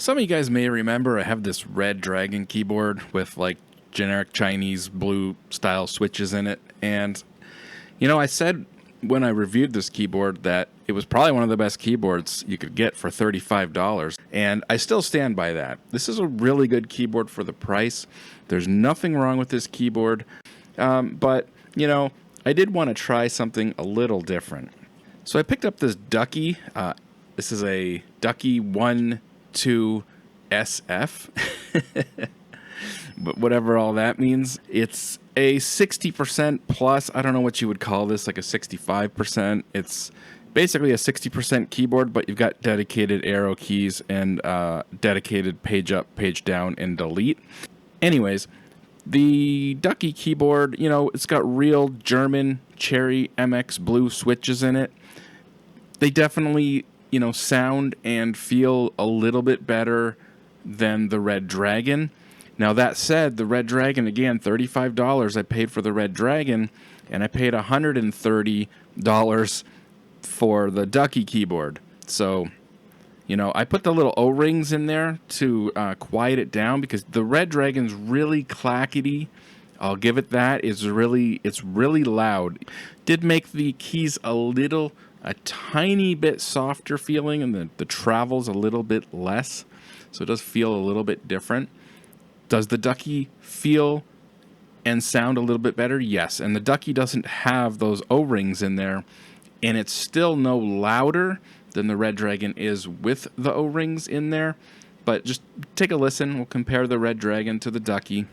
Some of you guys may remember I have this Redragon keyboard with like generic Chinese blue style switches in it. And, you know, I said when I reviewed this keyboard that it was probably one of the best keyboards you could get for $35. And I still stand by that. This is a really good keyboard for the price. There's nothing wrong with this keyboard. But, you know, I did want to try something a little different. So I picked up this Ducky. This is a Ducky One 2 SF, but whatever all that means. It's a 60% plus. I don't know what you would call this, like a 65%. It's basically a 60% keyboard, but you've got dedicated arrow keys and dedicated page up, page down, and delete. Anyways, the Ducky keyboard, you know, it's got real German Cherry MX Blue switches in it. They definitely, you know, sound and feel a little bit better than the Redragon. Now that said, the Redragon, again, $35 I paid for the Redragon, and I paid $130 for the Ducky keyboard. So, you know, I put the little O-rings in there to quiet it down because the Redragon's really clackety. I'll give it that. It's really loud. Did make the keys a tiny bit softer feeling, and the travel's a little bit less, so it does feel a little bit different. Does the Ducky feel and sound a little bit better? Yes, and the Ducky doesn't have those O-rings in there, and it's still no louder than the Redragon is with the O-rings in there, but just take a listen. We'll compare the Redragon to the Ducky.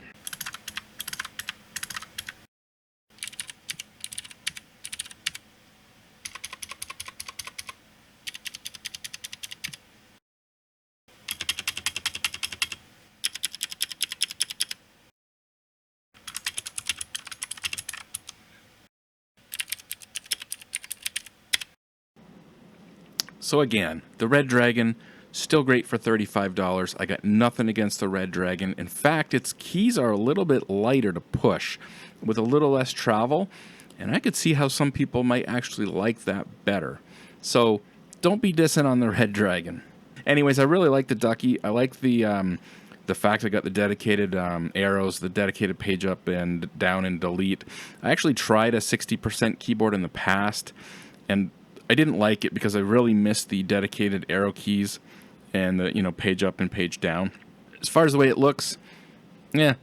So again, the Redragon, still great for $35. I got nothing against the Redragon. In fact, its keys are a little bit lighter to push with a little less travel, and I could see how some people might actually like that better. So don't be dissing on the Redragon. Anyways, I really like the Ducky. I like the fact I got the dedicated arrows, the dedicated page up and down and delete. I actually tried a 60% keyboard in the past, and I didn't like it because I really missed the dedicated arrow keys and the, you know, page up and page down. As far as the way it looks, yeah,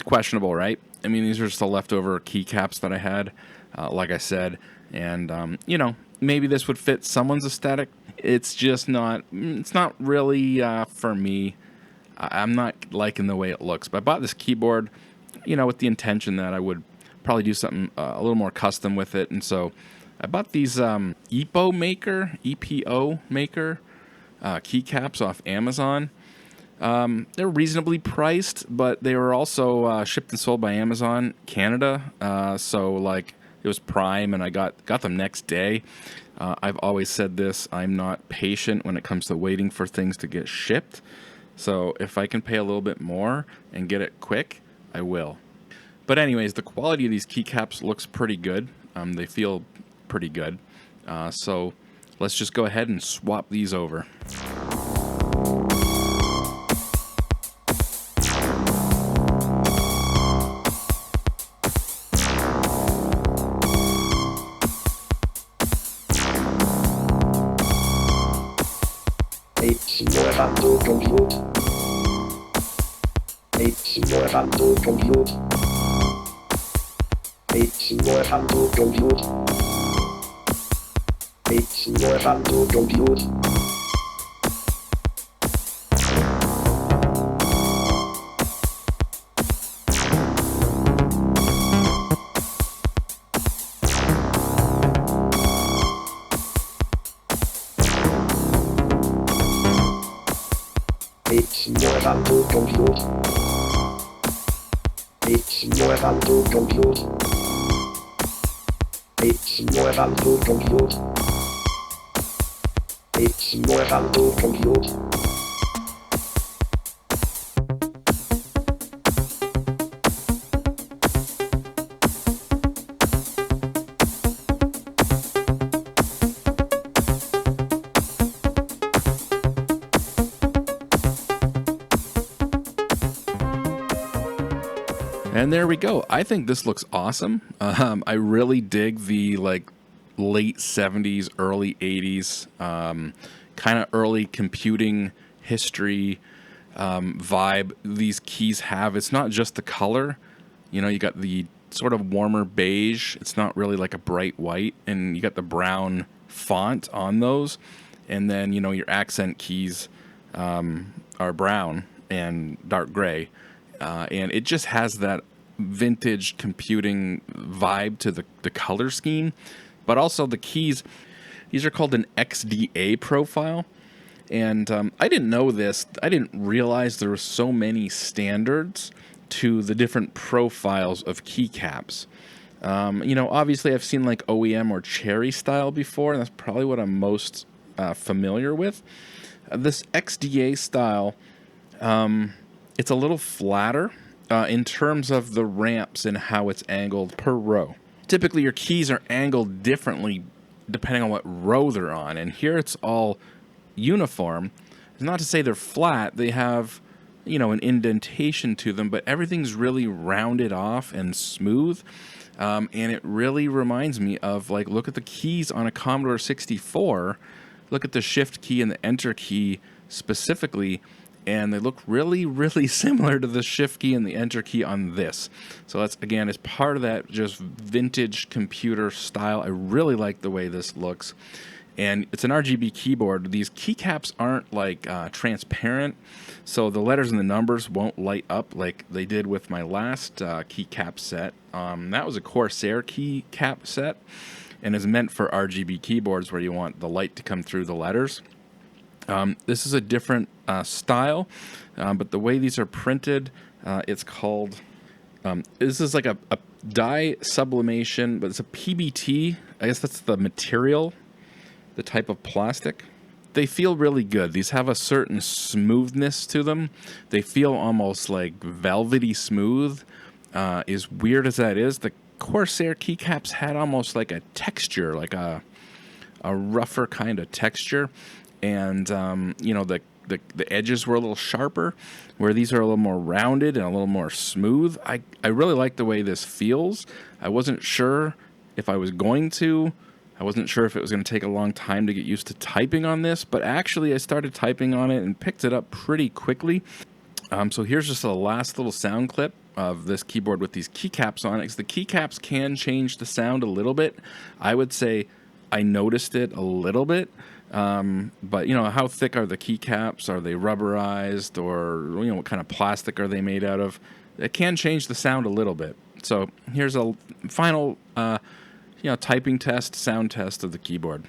questionable, right? I mean, these are just the leftover keycaps that I had, like I said, and you know, maybe this would fit someone's aesthetic. It's just not. It's not really for me. I'm not liking the way it looks. But I bought this keyboard, you know, with the intention that I would probably do something a little more custom with it, and so I bought these Epomaker keycaps off Amazon. They're reasonably priced, but they were also shipped and sold by Amazon Canada. So like it was Prime, and I got them next day. I've always said this: I'm not patient when it comes to waiting for things to get shipped. So if I can pay a little bit more and get it quick, I will. But anyways, the quality of these keycaps looks pretty good. They feel pretty good. So let's just go ahead and swap these over. And there we go. I think this looks awesome. I really dig the like late 70s, early 80s, kind of early computing history vibe these keys have. It's not just the color. You know, you got the sort of warmer beige. It's not really like a bright white. And you got the brown font on those. And then, you know, your accent keys are brown and dark gray. And it just has that vintage computing vibe to the color scheme. But also the keys, these are called an XDA profile. And I didn't know this. I didn't realize there were so many standards to the different profiles of keycaps. You know, obviously I've seen like OEM or cherry style before, and that's probably what I'm most familiar with. This XDA style, it's a little flatter in terms of the ramps and how it's angled per row. Typically your keys are angled differently depending on what row they're on, and here it's all uniform. It's not to say they're flat, they have, you know, an indentation to them, but everything's really rounded off and smooth. And it really reminds me of, like, look at the keys on a Commodore 64, look at the shift key and the enter key specifically, and they look really, really similar to the shift key and the enter key on this. So that's, again, it's part of that just vintage computer style. I really like the way this looks. And it's an RGB keyboard. These keycaps aren't like transparent, so the letters and the numbers won't light up like they did with my last keycap set. That was a Corsair keycap set, and is meant for RGB keyboards where you want the light to come through the letters. This is a different style, but the way these are printed, it's called, this is like a dye sublimation, but it's a PBT. I guess that's the material, the type of plastic. They feel really good. These have a certain smoothness to them. They feel almost like velvety smooth. As weird as that is, the Corsair keycaps had almost like a texture, like a rougher kind of texture. And, you know, the edges were a little sharper, where these are a little more rounded and a little more smooth. I really like the way this feels. I wasn't sure if I was going to. I wasn't sure if it was going to take a long time to get used to typing on this, but actually I started typing on it and picked it up pretty quickly. So here's just a last little sound clip of this keyboard with these keycaps on it, because the keycaps can change the sound a little bit. I would say I noticed it a little bit. But, you know, how thick are the keycaps? Are they rubberized, or, you know, what kind of plastic are they made out of? It can change the sound a little bit. So here's a final, you know, typing test, sound test of the keyboard.